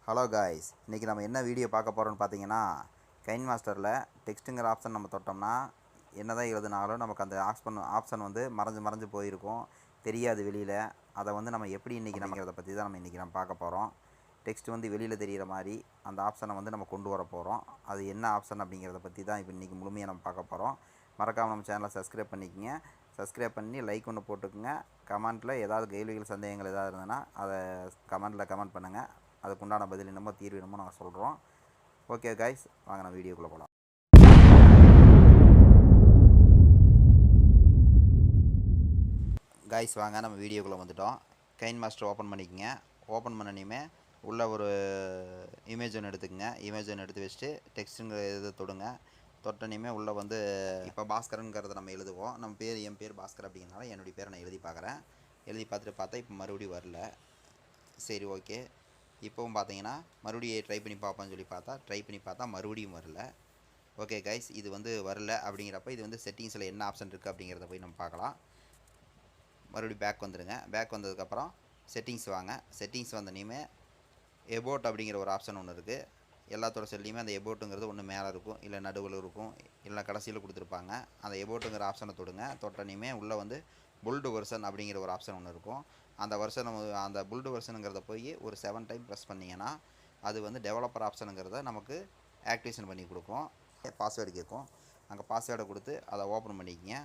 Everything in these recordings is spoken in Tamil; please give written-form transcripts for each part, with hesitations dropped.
ஹலோ காய்ஸ், இன்றைக்கி நம்ம என்ன வீடியோ பார்க்க போகிறோம்னு பார்த்தீங்கன்னா, கைன்மாஸ்டரில் டெக்ஸ்ட்டுங்கிற ஆப்ஷன் நம்ம தொட்டோம்னா என்ன தான் எழுதுனாலும் நமக்கு அந்த ஆப்ஷன் வந்து மறைஞ்சு போயிருக்கும், தெரியாது வெளியில். அதை வந்து நம்ம எப்படி இன்றைக்கி நம்மங்கிறத பற்றி தான் நம்ம பார்க்க போகிறோம். டெக்ஸ்ட் வந்து வெளியில் தெரிகிற மாதிரி அந்த ஆப்ஷனை வந்து நம்ம கொண்டு வர போகிறோம். அது என்ன ஆப்ஷன் அப்படிங்கிறத பற்றி தான் இப்போ இன்றைக்கி முழுமையாக நம்ம பார்க்க போகிறோம். மறக்காமல் நம்ம சேனலை சப்ஸ்கிரைப் பண்ணிக்கோங்க. சப்ஸ்கிரைப் பண்ணி லைக் ஒன்று போட்டுக்குங்க. கமெண்ட்டில் ஏதாவது கேள்விகள் சந்தேகங்கள் ஏதாவது இருந்ததுன்னா அதை கமெண்ட்டில் கமெண்ட் பண்ணுங்கள். அதுக்குண்டான பதில் என்னமோ தீர்வு என்னமோ நாங்கள் சொல்கிறோம். ஓகே கைஸ், வாங்க நம்ம வீடியோக்குள்ளே போகலாம். கைஸ் வாங்க நம்ம வீடியோக்குள்ளே வந்துட்டோம். கைன்மாஸ்டர் ஓப்பன் பண்ணிக்கோங்க. ஓப்பன் பண்ணனையுமே உள்ளே ஒரு இமேஜ் ஒன்று எடுத்துக்கங்க. இமேஜ் ஒன்று எடுத்து வச்சுட்டு டெக்ஸ்ட்டுங்கிற இது தொடுங்க. தொட்டனையுமே உள்ளே வந்து இப்போ பாஸ்கரனுங்கிறத நம்ம எழுதுவோம். நம்ம என் பேர் பாஸ்கர் அப்படிங்கிறனால என்னுடைய பேரை நான் எழுதி பார்க்குறேன். எழுதி பார்த்துட்டு பார்த்தா இப்போ மறுபடியும் வரல. சரி, ஓகே. இப்போவும் பார்த்தீங்கன்னா மறுபடியும் ட்ரை பண்ணி பார்ப்போம்னு சொல்லி ட்ரை பண்ணி பார்த்தா மறுபடியும் வரல. ஓகே கைஸ், இது வந்து வரல அப்படிங்கிறப்ப இது வந்து செட்டிங்ஸில் என்ன ஆப்ஷன் இருக்குது அப்படிங்கிறத போய் நம்ம பார்க்கலாம். மறுபடியும் பேக் வந்துடுங்க. பேக் வந்ததுக்கப்புறம் செட்டிங்ஸ் வாங்க. செட்டிங்ஸ் வந்தனையுமே எபோட் அப்படிங்கிற ஒரு ஆப்ஷன் ஒன்று இருக்குது. எல்லாத்தோட செல்லையுமே அந்த எபோட்டுங்கிறது ஒன்று மேலே இருக்கும், இல்லை நடுவில் இருக்கும், இல்லை கடைசியில் கொடுத்துருப்பாங்க. அந்த எபோட்டுங்கிற ஆப்ஷனை தொடுங்க. தொட்டனையுமே உள்ளே வந்து புல்டு வெர்ஷன் அப்படிங்கிற ஒரு ஆப்ஷன் ஒன்று இருக்கும். அந்த புல்டு வெர்ஷனுங்கிறத போய் ஒரு 7 டைம் ப்ரெஸ் பண்ணிங்கன்னா அது வந்து டெவலப்பர் ஆப்ஷனுங்கிறத நமக்கு ஆக்டிவேஷன் பண்ணி கொடுக்கும். பாஸ்வேர்டு கேட்கும். அங்கே பாஸ்வேர்டை கொடுத்து அதை ஓப்பன் பண்ணிக்கங்க.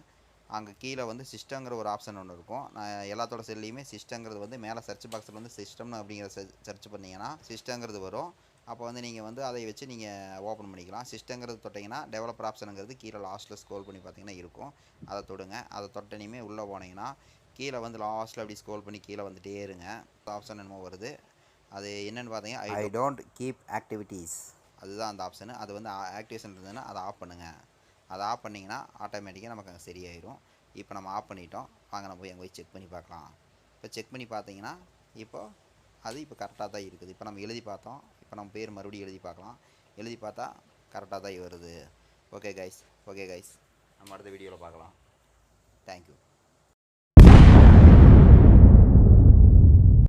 அங்கே கீழே வந்து சிஸ்டங்கிற ஒரு ஆப்ஷன் ஒன்று இருக்கும். நான் எல்லாத்தோட செல்லையுமே சிஸ்டங்கிறது வந்து மேலே சர்ச் பாக்ஸில் வந்து சிஸ்டம் அப்படிங்கிற சர்ச் பண்ணிங்கன்னா சிஸ்டங்கிறது வரும். அப்போ வந்து நீங்கள் வந்து அதை வச்சு நீங்கள் ஓப்பன் பண்ணிக்கலாம். சிஸ்டங்கிறது தொட்டிங்கன்னா டெவலப்பர் ஆப்ஷனுங்கிறது கீழே லாஸ்ட்டில் ஸ்க்ரோல் பண்ணி பார்த்தீங்கன்னா இருக்கும். அதை தொடுங்க. அதை தொட்டனையுமே உள்ளே போனீங்கன்னா கீழே வந்து லாஸ்ட்டில் அப்படி ஸ்க்ரோல் பண்ணி கீழே வந்துட்டே இருங்க. ஆப்ஷன் என்னமோ வருது. அது என்னென்னு பார்த்தீங்கன்னா ஐ டோன்ட் கீப் ஆக்டிவிட்டீஸ், அதுதான் அந்த ஆப்ஷனு. அது வந்து ஆக்டிவேஷன் இருந்ததுன்னா அதை ஆஃப் பண்ணுங்கள். அதை ஆஃப் பண்ணிங்கன்னா ஆட்டோமேட்டிக்காக நமக்கு அங்கே சரியாயிடும். இப்போ நம்ம ஆஃப் பண்ணிட்டோம். வாங்க நம்ம போய் அங்கே போய் செக் பண்ணி பார்க்கலாம். இப்போ செக் பண்ணி பார்த்தீங்கன்னா அது இப்போ கரெக்டாக தான் இருக்குது. இப்போ நம்ம எழுதி பார்த்தோம். இப்போ நம்ம பேர் மறுபடியும் எழுதி பார்க்கலாம். எழுதி பார்த்தா கரெக்டாக தான் வருது. ஓகே கைஸ், நம்ம அடுத்த வீடியோவில் பார்க்கலாம். தேங்க்யூ.